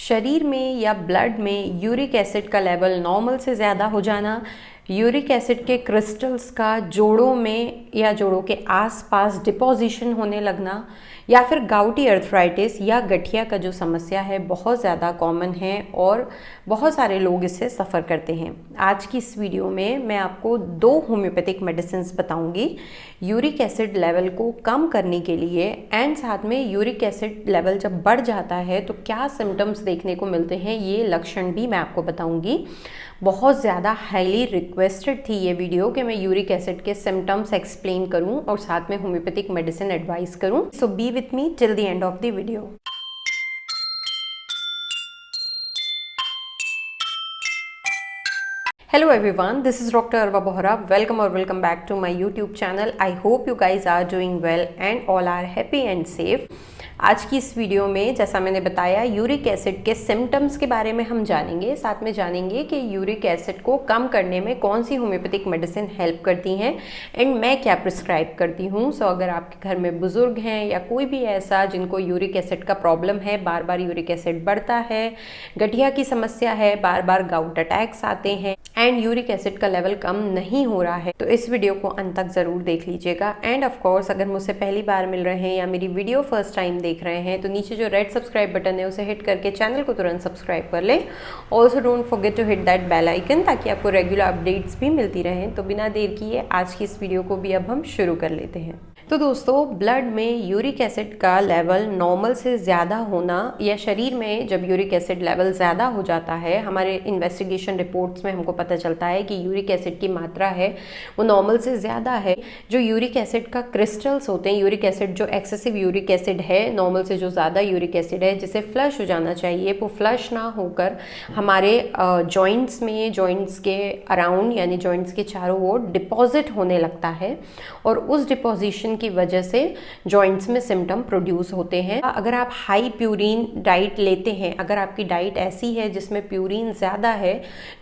शरीर में या ब्लड में यूरिक एसिड का लेवल नॉर्मल से ज़्यादा हो जाना, यूरिक एसिड के क्रिस्टल्स का जोड़ों में या जोड़ों के आसपास डिपोजिशन होने लगना, या फिर गाउटी अर्थराइटिस या गठिया का जो समस्या है बहुत ज़्यादा कॉमन है और बहुत सारे लोग इससे सफ़र करते हैं। आज की इस वीडियो में मैं आपको 2 होम्योपैथिक मेडिसिन बताऊंगी यूरिक एसिड लेवल को कम करने के लिए, एंड साथ में यूरिक एसिड लेवल जब बढ़ जाता है तो क्या सिम्टम्स देखने को मिलते हैं, ये लक्षण भी मैं आपको बताऊंगी। बहुत ज़्यादा हाईली रिक्वेस्टेड थी ये वीडियो कि मैं यूरिक एसिड के सिम्टम्स एक्सप्लेन करूं और साथ में होम्योपैथिक मेडिसिन एडवाइस करूं। So be with me till the end of the video. Hello everyone, this is Dr. Arva Bohra. Welcome back to my YouTube channel. I hope you guys are doing well and all are happy and safe. आज की इस video में जैसा मैंने बताया uric acid के symptoms के बारे में हम जानेंगे, साथ में जानेंगे कि यूरिक एसिड को कम करने में कौन सी होम्योपैथिक मेडिसिन हेल्प करती हैं एंड मैं क्या प्रिस्क्राइब करती हूँ। सो अगर आपके घर में बुजुर्ग हैं या कोई भी ऐसा जिनको यूरिक एसिड का प्रॉब्लम है, बार बार यूरिक एसिड बढ़ता है, गठिया की समस्या है, बार बार गाउट अटैक्स आते हैं एंड यूरिक एसिड का लेवल कम नहीं हो रहा है, तो इस वीडियो को अंत तक ज़रूर देख लीजिएगा। एंड ऑफ कोर्स अगर मुझसे पहली बार मिल रहे हैं या मेरी वीडियो फर्स्ट टाइम देख रहे हैं तो नीचे जो रेड सब्सक्राइब बटन है उसे हिट करके चैनल को तुरंत सब्सक्राइब कर लें। Also don't forget to hit that bell icon ताकि आपको रेगुलर अपडेट्स भी मिलती रहें। तो बिना देर किए आज की इस वीडियो को भी अब हम शुरू कर लेते हैं। तो दोस्तों, ब्लड में यूरिक एसिड का लेवल नॉर्मल से ज़्यादा होना या शरीर में जब यूरिक एसिड लेवल ज़्यादा हो जाता है, हमारे इन्वेस्टिगेशन रिपोर्ट्स में हमको पता चलता है कि यूरिक एसिड की मात्रा है वो नॉर्मल से ज़्यादा है। जो यूरिक एसिड का क्रिस्टल्स होते हैं, यूरिक एसिड जो एक्सेसिव यूरिक एसिड है, नॉर्मल से जो ज़्यादा यूरिक एसिड है जिसे फ्लश हो जाना चाहिए, वो फ्लश ना होकर हमारे जॉइंट्स में, जॉइंट्स के अराउंड यानी जॉइंट्स के चारों ओर डिपॉजिट होने लगता है और उस डिपोजिशन की वजह से जॉइंट्स में सिम्टम प्रोड्यूस होते हैं। अगर आप हाई प्यूरिन डाइट लेते हैं, अगर आपकी डाइट ऐसी है जिसमें प्यूरिन ज़्यादा है,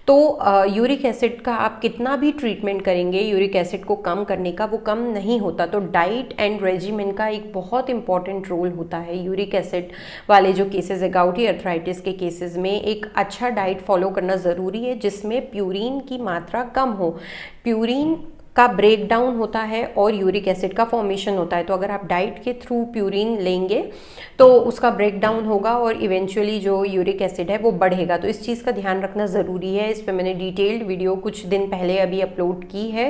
तो यूरिक एसिड का आप कितना भी ट्रीटमेंट करेंगे यूरिक एसिड को कम करने का, वो कम नहीं होता। तो डाइट एंड रेजिमेंट का एक बहुत इंपॉर्टेंट रोल होता है। यूरिक एसिड वाले जो केसेस है, गाउटी अर्थराइटिस के केसेस में एक अच्छा डाइट फॉलो करना ज़रूरी है जिसमें प्यूरिन की मात्रा कम हो। प्यूरिन का ब्रेक डाउन होता है और यूरिक एसिड का फॉर्मेशन होता है। तो अगर आप डाइट के थ्रू प्यूरिन लेंगे तो उसका ब्रेक डाउन होगा और इवेंचुअली जो यूरिक एसिड है वो बढ़ेगा। तो इस चीज़ का ध्यान रखना ज़रूरी है। इस पर मैंने डिटेल्ड वीडियो कुछ दिन पहले अभी अपलोड की है,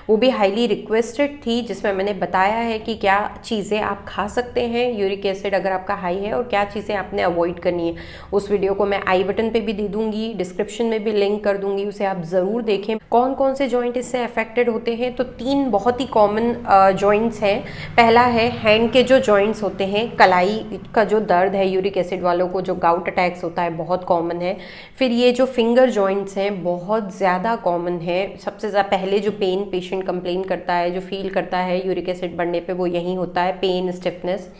वो भी हाईली रिक्वेस्टेड थी, जिसमें मैंने बताया है कि क्या चीज़ें आप खा सकते हैं यूरिक एसिड अगर आपका हाई है और क्या चीज़ें आपने अवॉइड करनी है। उस वीडियो को मैं आई बटन पर भी दे दूँगी, डिस्क्रिप्शन में भी लिंक कर दूँगी, उसे आप ज़रूर देखें। कौन कौन से जॉइंट इससे अफेक्टेड होते हैं, तो 3 बहुत ही कॉमन जॉइंट्स हैं। पहला है हैंड के जो जॉइंट्स होते हैं, कलाई का जो दर्द है यूरिक एसिड वालों को, जो गाउट अटैक्स होता है, बहुत कॉमन है। फिर ये जो फिंगर जॉइंट्स हैं बहुत ज़्यादा कॉमन है। सबसे ज़्यादा पहले जो पेन पेशेंट कंप्लेन करता है, जो फील करता है यूरिक एसिड बढ़ने पे, वो यही होता है, pain, stiffness.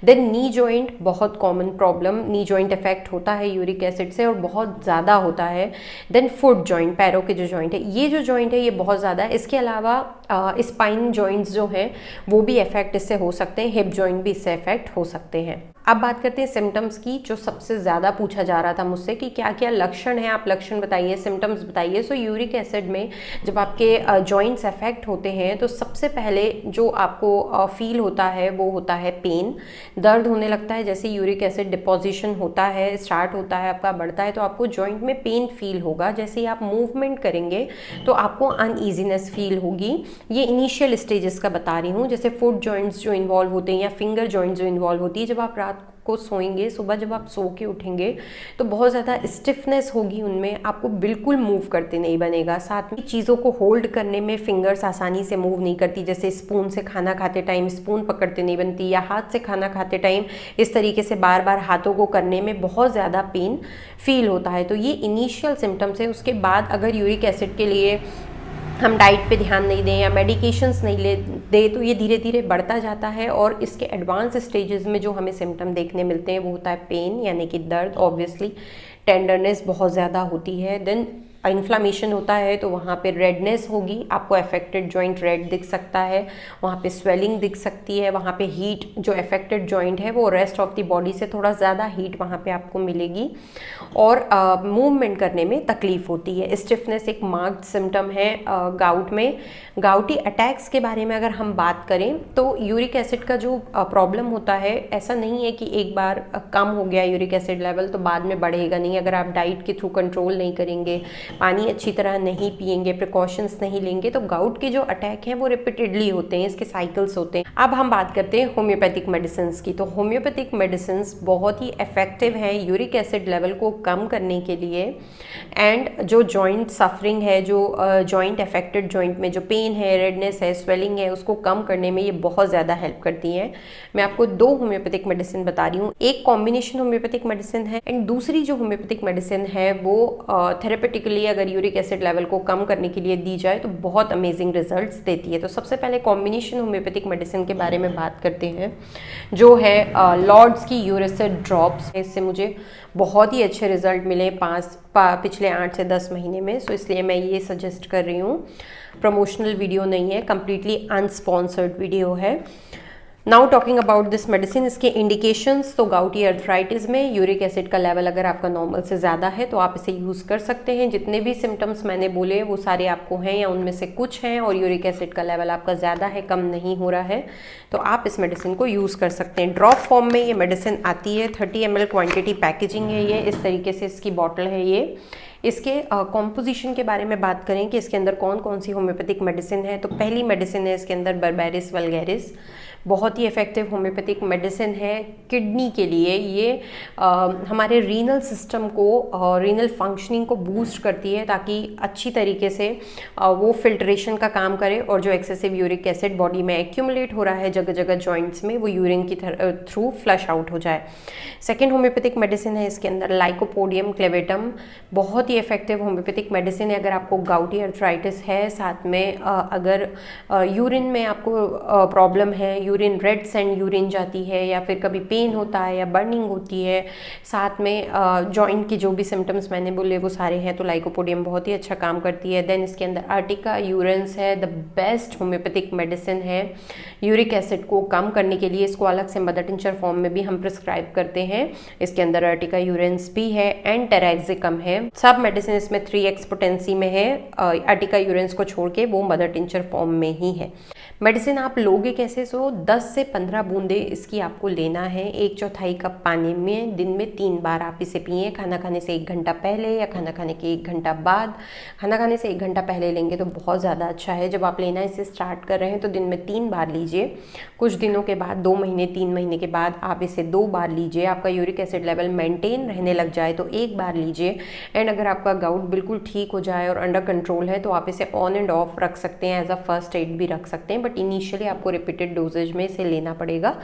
Then knee joint, बहुत common problem, knee joint effect होता है यूरिक एसिड से और बहुत ज़्यादा होता है। देन फुट जॉइंट, पैरों के जो जॉइंट है, ये जो जॉइंट है ये बहुत ज़्यादा है। इसके अलावा स्पाइन जॉइंट्स जो हैं वो भी इफेक्ट इससे हो सकते हैं, हिप जॉइंट भी इससे इफेक्ट हो सकते हैं। अब बात करते हैं सिम्टम्स की, जो सबसे ज़्यादा पूछा जा रहा था मुझसे कि क्या क्या लक्षण हैं, आप लक्षण बताइए, सिम्टम्स बताइए। सो यूरिक एसिड में जब आपके जॉइंट्स अफेक्ट होते हैं तो सबसे पहले जो आपको फील होता है वो होता है पेन, दर्द होने लगता है। जैसे यूरिक एसिड डिपोजिशन होता है, स्टार्ट होता है, आपका बढ़ता है, तो आपको जॉइंट में पेन फील होगा। जैसे ही आप मूवमेंट करेंगे तो आपको अनईजीनेस फील होगी। ये इनिशियल स्टेजेस का बता रही हूँ। जैसे फुट जॉइंट्स जो इन्वॉल्व होते हैं या फिंगर जॉइंट्स जो इन्वॉल्व होती है, जब आप रात को सोएंगे, सुबह जब आप सो के उठेंगे तो बहुत ज़्यादा स्टिफनेस होगी उनमें, आपको बिल्कुल मूव करते नहीं बनेगा। साथ में चीज़ों को होल्ड करने में फिंगर्स आसानी से मूव नहीं करती। जैसे स्पून से खाना खाते टाइम स्पून पकड़ते नहीं बनती, या हाथ से खाना खाते टाइम इस तरीके से बार बार हाथों को करने में बहुत ज़्यादा पेन फील होता है। तो ये इनिशियल सिम्टम्स है। उसके बाद अगर यूरिक एसिड के लिए हम डाइट पे ध्यान नहीं दें या मेडिकेशंस नहीं ले दे तो ये धीरे धीरे बढ़ता जाता है और इसके एडवांस स्टेजेस में जो हमें सिम्टम देखने मिलते हैं वो होता है पेन यानी कि दर्द, ऑब्वियसली टेंडरनेस बहुत ज़्यादा होती है। देन इन्फ्लामेशन होता है तो वहाँ पे रेडनेस होगी, आपको अफेक्टेड जॉइंट रेड दिख सकता है, वहाँ पे स्वेलिंग दिख सकती है, वहाँ पे हीट, जो अफेक्टेड जॉइंट है वो रेस्ट ऑफ द बॉडी से थोड़ा ज़्यादा हीट वहाँ पे आपको मिलेगी, और मूवमेंट करने में तकलीफ होती है। स्टिफनेस एक मार्क्ड सिम्टम है गाउट में। गाउटी अटैक्स के बारे में अगर हम बात करें तो यूरिक एसिड का जो प्रॉब्लम होता है, ऐसा नहीं है कि एक बार कम हो गया यूरिक एसिड लेवल तो बाद में बढ़ेगा नहीं। अगर आप डाइट के थ्रू कंट्रोल नहीं करेंगे, पानी अच्छी तरह नहीं पिएंगे, प्रिकॉशंस नहीं लेंगे, तो गाउट के जो अटैक हैं वो रिपीटेडली होते हैं, इसके साइकिल्स होते हैं। अब हम बात करते हैं होम्योपैथिक मेडिसिन की। तो होम्योपैथिक मेडिसिन बहुत ही इफेक्टिव है यूरिक एसिड लेवल को कम करने के लिए, एंड जो जॉइंट सफरिंग है, जो जॉइंट अफेक्टेड जॉइंट में जो पेन है, रेडनेस है, स्वेलिंग है, उसको कम करने में ये बहुत ज़्यादा हेल्प करती हैं। मैं आपको 2 होम्योपैथिक मेडिसिन बता रही हूँ। एक कॉम्बिनेशन होम्योपैथिक मेडिसिन है, एंड दूसरी जो होम्योपैथिक मेडिसिन है वो थेरेपेटिकली अगर यूरिक एसिड लेवल को कम करने के लिए दी जाए तो बहुत अमेजिंग रिजल्ट्स देती है। तो सबसे पहले कॉम्बिनेशन होम्योपैथिक मेडिसिन के बारे में बात करते हैं, जो है लॉर्ड्स की यूरिसिड ड्रॉप्स। इससे मुझे बहुत ही अच्छे रिजल्ट मिले पिछले 8 से 10 महीने में, सो इसलिए मैं ये सजेस्ट कर रही हूँ। प्रमोशनल वीडियो नहीं है, कम्प्लीटली अनस्पॉन्सर्ड वीडियो है। Now talking about this medicine, इसके इंडिकेशंस। तो गाउटी अर्थराइटिस में यूरिक एसिड का लेवल अगर आपका नॉर्मल से ज़्यादा है तो आप इसे यूज़ कर सकते हैं। जितने भी सिम्टम्स मैंने बोले वो सारे आपको हैं या उनमें से कुछ हैं, और यूरिक एसिड का लेवल आपका ज़्यादा है, कम नहीं हो रहा है, तो आप इस मेडिसिन को यूज़ कर सकते हैं। ड्रॉप फॉर्म में ये मेडिसिन आती है, 30 ml क्वान्टिटी पैकेजिंग है ये, इस तरीके से इसकी बॉटल है ये। इसके कॉम्पोजिशन के बारे में बात करें कि इसके अंदर कौन कौन सी होम्योपैथिक मेडिसिन है, तो पहली मेडिसिन है इसके अंदर बर्बेरिस वल्गैरिस। बहुत ही इफेक्टिव होम्योपैथिक मेडिसिन है किडनी के लिए। ये हमारे रीनल सिस्टम को, रीनल फंक्शनिंग को बूस्ट करती है ताकि अच्छी तरीके से वो फिल्ट्रेशन का काम करे, और जो एक्सेसिव यूरिक एसिड बॉडी में एक्यूमुलेट हो रहा है जगह जगह जॉइंट्स में, वो यूरिन की थ्रू फ्लश आउट हो जाए। सेकेंड होम्योपैथिक मेडिसिन है इसके अंदर लाइकोपोडियम क्लेवेटम। बहुत ही इफेक्टिव होम्योपैथिक मेडिसिन है अगर आपको गाउटी अर्थराइटिस है, साथ में अगर यूरिन में आपको प्रॉब्लम है, यूरिन रेड सेंड यूरिन जाती है, या फिर कभी पेन होता है या बर्निंग होती है, साथ में जॉइंट के जो भी सिम्टम्स मैंने बोले वो सारे हैं, तो लाइकोपोडियम बहुत ही अच्छा काम करती है। देन इसके अंदर आर्टिका यूरेंस है, द बेस्ट होम्योपैथिक मेडिसिन है यूरिक एसिड को कम करने के लिए। इसको अलग से मदर टिंचर फॉर्म में भी हम प्रिस्क्राइब करते हैं। इसके अंदर आर्टिका यूरेंस भी है एंड टेरेक्सिकम है। सब मेडिसिन इसमें 3x पोटेंसी में है, आर्टिका यूरेंस को छोड़ के वो मदर टिंचर फॉर्म में ही है। मेडिसिन आप लोगे कैसे? 10 से 15 बूंदे इसकी आपको लेना है 1/4 कप पानी में, दिन में 3 बार आप इसे पिए। खाना खाने से 1 घंटा पहले या खाना खाने के 1 घंटा बाद। खाना खाने से 1 घंटा पहले लेंगे तो बहुत ज़्यादा अच्छा है। जब आप लेना इसे स्टार्ट कर रहे हैं तो दिन में 3 बार लीजिए। कुछ दिनों के बाद 2 महीने 3 महीने के बाद आप इसे 2 बार लीजिए। आपका यूरिक एसिड लेवल मेंटेन रहने लग जाए तो 1 बार लीजिए। एंड अगर आपका गाउट बिल्कुल ठीक हो जाए और अंडर कंट्रोल है तो आप इसे ऑन एंड ऑफ रख सकते हैं, एज अ फर्स्ट एड भी रख सकते हैं, बट इनिशियली आपको रिपीटेड डोजेज में इसे लेना पड़ेगा।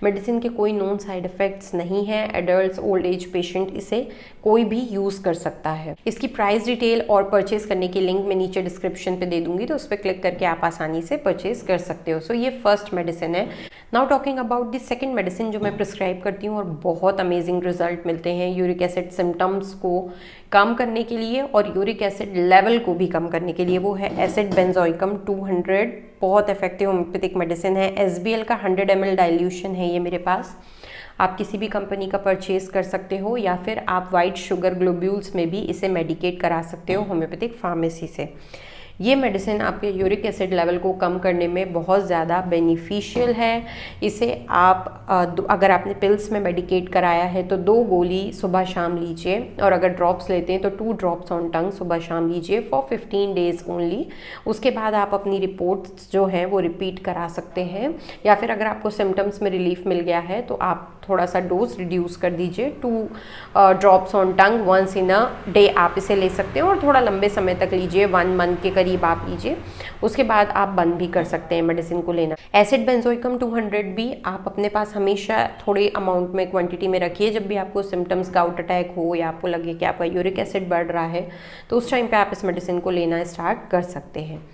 मेडिसिन के कोई नॉन साइड इफेक्ट्स नहीं है। एडल्ट्स, ओल्ड एज पेशेंट इसे कोई भी यूज़ कर सकता है। इसकी प्राइस डिटेल और परचेज करने की लिंक मैं नीचे डिस्क्रिप्शन पे दे दूंगी, तो उस पर क्लिक करके आप आसानी से परचेज कर सकते हो। सो ये फर्स्ट मेडिसिन है। Now talking about the second medicine जो मैं प्रिस्क्राइब करती हूँ और बहुत अमेजिंग रिजल्ट मिलते हैं यूरिक एसिड सिम्टम्स को कम करने के लिए और यूरिक एसिड लेवल को भी कम करने के लिए, वो है एसिड बेंजोइकम 200। बहुत इफेक्टिव होम्योपैथिक मेडिसिन है। SBL का 100 ml डाइल्यूशन है ये मेरे पास। आप किसी भी कंपनी का परचेज कर सकते हो या फिर आप वाइट शुगर ग्लोब्यूल्स में भी इसे मेडिकेट करा सकते हो होम्योपैथिक फार्मेसी से। ये मेडिसिन आपके यूरिक एसिड लेवल को कम करने में बहुत ज़्यादा बेनिफिशियल है। इसे आप अगर आपने पिल्स में मेडिकेट कराया है तो 2 गोली सुबह शाम लीजिए, और अगर ड्रॉप्स लेते हैं तो 2 ड्रॉप्स ऑन टंग सुबह शाम लीजिए फॉर 15 डेज ओनली। उसके बाद आप अपनी रिपोर्ट्स जो हैं वो रिपीट करा सकते हैं, या फिर अगर आपको सिम्टम्स में रिलीफ मिल गया है तो आप थोड़ा सा डोज रिड्यूस कर दीजिए। 2 drops on tongue once in a day आप इसे ले सकते हो, और थोड़ा लंबे समय तक लीजिए, 1 मंथ के करीब आप लीजिए। उसके बाद आप बंद भी कर सकते हैं मेडिसिन को लेना। एसिड बेंजोइकम 200 भी आप अपने पास हमेशा थोड़े अमाउंट में, क्वांटिटी में रखिए। जब भी आपको सिम्टम्स गाउट अटैक हो या आपको लगे कि आपका यूरिक एसिड बढ़ रहा है तो उस टाइम पे आप इस मेडिसिन को लेना स्टार्ट कर सकते हैं।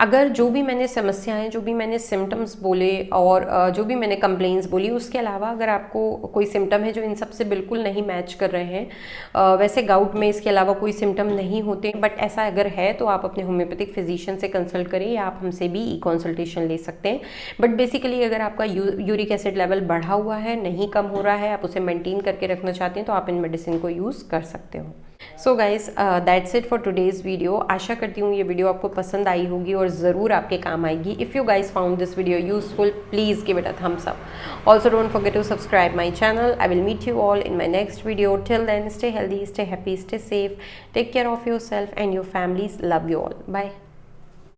अगर जो भी मैंने समस्याएं, जो भी मैंने सिम्टम्स बोले और जो भी मैंने कंप्लेंट्स बोली, उसके अलावा अगर आपको कोई सिम्टम है जो इन सब से बिल्कुल नहीं मैच कर रहे हैं, वैसे गाउट में इसके अलावा कोई सिम्टम नहीं होते, बट ऐसा अगर है तो आप अपने होम्योपैथिक फिजिशियन से कंसल्ट करें या आप हमसे भी ई कंसल्टेशन ले सकते हैं। बट बेसिकली अगर आपका यूरिक एसिड लेवल बढ़ा हुआ है, नहीं कम हो रहा है, आप उसे मेंटेन करके रखना चाहते हैं, तो आप इन मेडिसिन को यूज़ कर सकते हो। So guys that's it for today's video. आशा करती हूँ ये वीडियो आपको पसंद आई होगी और ज़रूर आपके काम आएगी। If you guys found this video useful, please give it a thumbs up. Also don't forget to subscribe my channel. I will meet you all in my next video. Till then, stay healthy, stay happy, stay safe, take care of yourself and your families. Love you all. Bye.